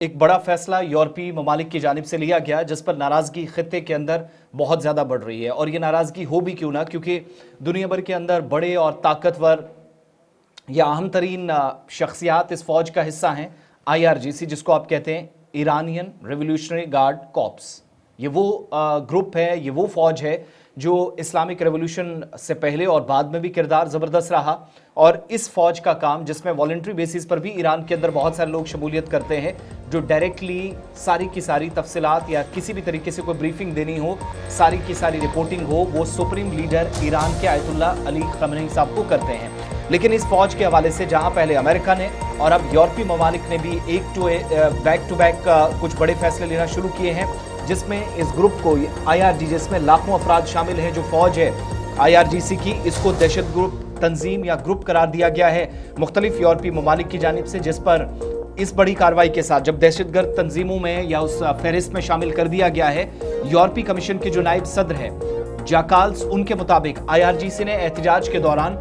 एक बड़ा फैसला यूरोपीय ममालिक की जानिब से लिया गया जिस पर नाराज़गी खित्ते के अंदर बहुत ज़्यादा बढ़ रही है। और ये नाराज़गी हो भी क्यों ना, क्योंकि दुनिया भर के अंदर बड़े और ताकतवर या अहम तरीन शख्सियात इस फौज का हिस्सा हैं। IRGC जिसको आप कहते हैं ईरानियन रेवोल्यूशनरी गार्ड कॉर्प्स, ये वो ग्रुप है, ये वो फौज है जो इस्लामिक रेवोल्यूशन से पहले और बाद में भी किरदार ज़बरदस्त रहा। और इस फौज का काम, जिसमें वॉलंटरी बेसिस पर भी ईरान के अंदर बहुत सारे लोग शमूलियत करते हैं, जो डायरेक्टली सारी की सारी तफसीलात या किसी भी तरीके से कोई ब्रीफिंग देनी हो, सारी की सारी रिपोर्टिंग हो, वो सुप्रीम लीडर ईरान के आयतुल्लाह अली खamenei साहब को करते हैं। लेकिन इस फौज के हवाले से जहां पहले अमेरिका ने और अब यूरोपीय ममालिक ने भी बैक टू बैक कुछ बड़े फैसले लेना शुरू किए हैं, जिसमें इस ग्रुप को IRGC, जिसमें लाखों अफराद शामिल हैं, जो फौज है IRGC की, इसको दहशत ग्रुप तंजीम या ग्रुप करार दिया गया है मुख्तलिफ यूरोपीय ममालिक की जानिब से। जिस पर इस बड़ी कार्रवाई के साथ जब दहशतगर्द तंजीमों में या उस फहरिस्त में शामिल कर दिया गया है, यूरोपीय कमीशन के जो नायब सदर है जाकाल्स, उनके मुताबिक IRGC ने एहतजाज के दौरान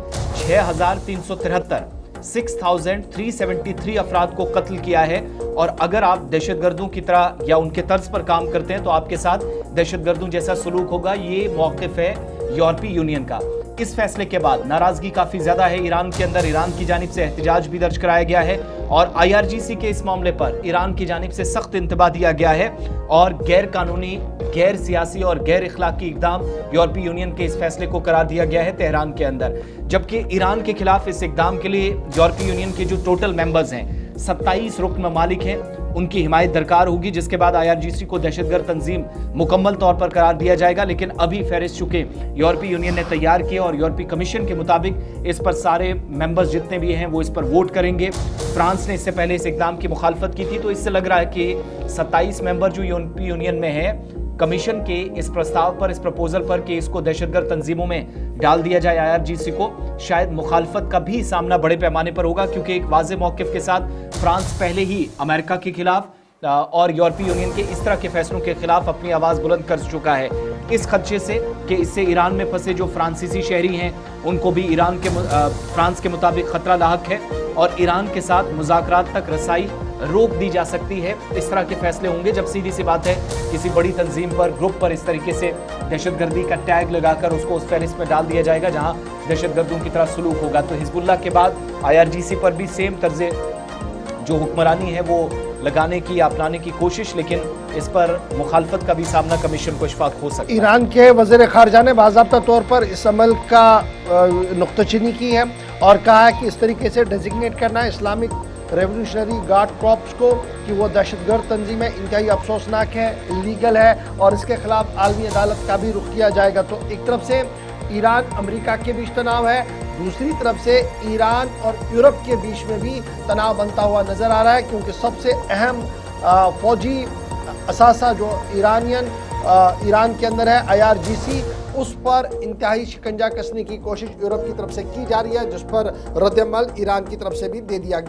6,373 अफराद को कत्ल किया है। और अगर आप दहशतगर्दों की तरह या उनके तर्ज पर काम करते हैं तो आपके साथ दहशतगर्दों जैसा सलूक होगा। ये मौक़िफ़ है यूरोपीय यूनियन का। इस फैसले के बाद नाराजगी काफी ज्यादा है ईरान के अंदर। ईरान की जानिब से एहतजाज भी दर्ज कराया गया है और IRGC के इस मामले पर ईरान की जानिब से सख्त इंतबाह दिया गया है और गैर कानूनी, गैर सियासी और गैर इखलाकी इकदाम यूरोपीय यूनियन के इस फैसले को करार दिया गया है तेहरान के अंदर। जबकि ईरान के खिलाफ इस इकदाम के लिए यूरोपीय यूनियन के जो टोटल मेंबर्स हैं, 27 रुकन ममालिक हैं, उनकी हिमायत दरकार होगी, जिसके बाद IRGC को दहशतगर्द तंजीम मुकम्मल तौर पर करार दिया जाएगा। लेकिन अभी फहरिस्त चुके यूरोपीय यूनियन ने तैयार किए और यूरोपीय कमीशन के मुताबिक इस पर सारे मेंबर्स जितने भी हैं वो इस पर वोट करेंगे। फ्रांस ने इससे पहले इस इकदाम की मुखालफत की थी, तो इससे लग रहा है कि 27 मेंबर जो यूरोपीय यूनियन में है, कमीशन के इस प्रस्ताव पर, इस प्रपोजल पर कि इसको दहशतगर्द तंजीमों में डाल दिया जाए IRGC को, शायद मुखालफत का भी सामना बड़े पैमाने पर होगा। क्योंकि एक वाज़े मौक़िफ़ के साथ फ्रांस पहले ही अमेरिका के खिलाफ और यूरोपीय यूनियन के इस तरह के फैसलों के खिलाफ अपनी आवाज़ बुलंद कर चुका है, इस खदशे से कि इससे ईरान में फंसे जो फ्रांसीसी शहरी हैं उनको भी फ्रांस के मुताबिक खतरा लाहक है और ईरान के साथ मुज़ाकरात तक रसाई रोक दी जा सकती है। इस तरह के फैसले होंगे जब सीधी सी बात है किसी बड़ी तंजीम पर, ग्रुप पर इस तरीके से दहशतगर्दी का टैग लगाकर उसको उस फहरिस्त में डाल दिया जाएगा जहां दहशतगर्दों की तरह सलूक होगा। तो हिजबुल्लाह के बाद IRGC पर भी सेम तर्ज़े जो हुक्मरानी है वो लगाने की, अपनाने की कोशिश, लेकिन इस पर मुखालफत का भी सामना कमीशन को इशफाक हो सकता है। ईरान के वज़ीर ख़ारजा ने बाज़ाब्ता तौर पर इस अमल का नुक्ताचीनी की है और कहा है कि इस तरीके से डेजिग्नेट करना इस्लामिक रेवोल्यूशनरी गार्ड कॉर्प्स को कि वो दहशतगर्द तंजीम है, इंतहाई अफसोसनाक है, इलीगल है और इसके खिलाफ आलमी अदालत का भी रुख किया जाएगा। तो एक तरफ से ईरान अमेरिका के बीच तनाव है, दूसरी तरफ से ईरान और यूरोप के बीच में भी तनाव बनता हुआ नजर आ रहा है, क्योंकि सबसे अहम फौजी असासा जो ईरान के अंदर है IRGC, उस पर इंतहाई शिकंजा कसने की कोशिश यूरोप की तरफ से की जा रही है, जिस पर रद्द-ए-अमल ईरान की तरफ से भी दे दिया गया।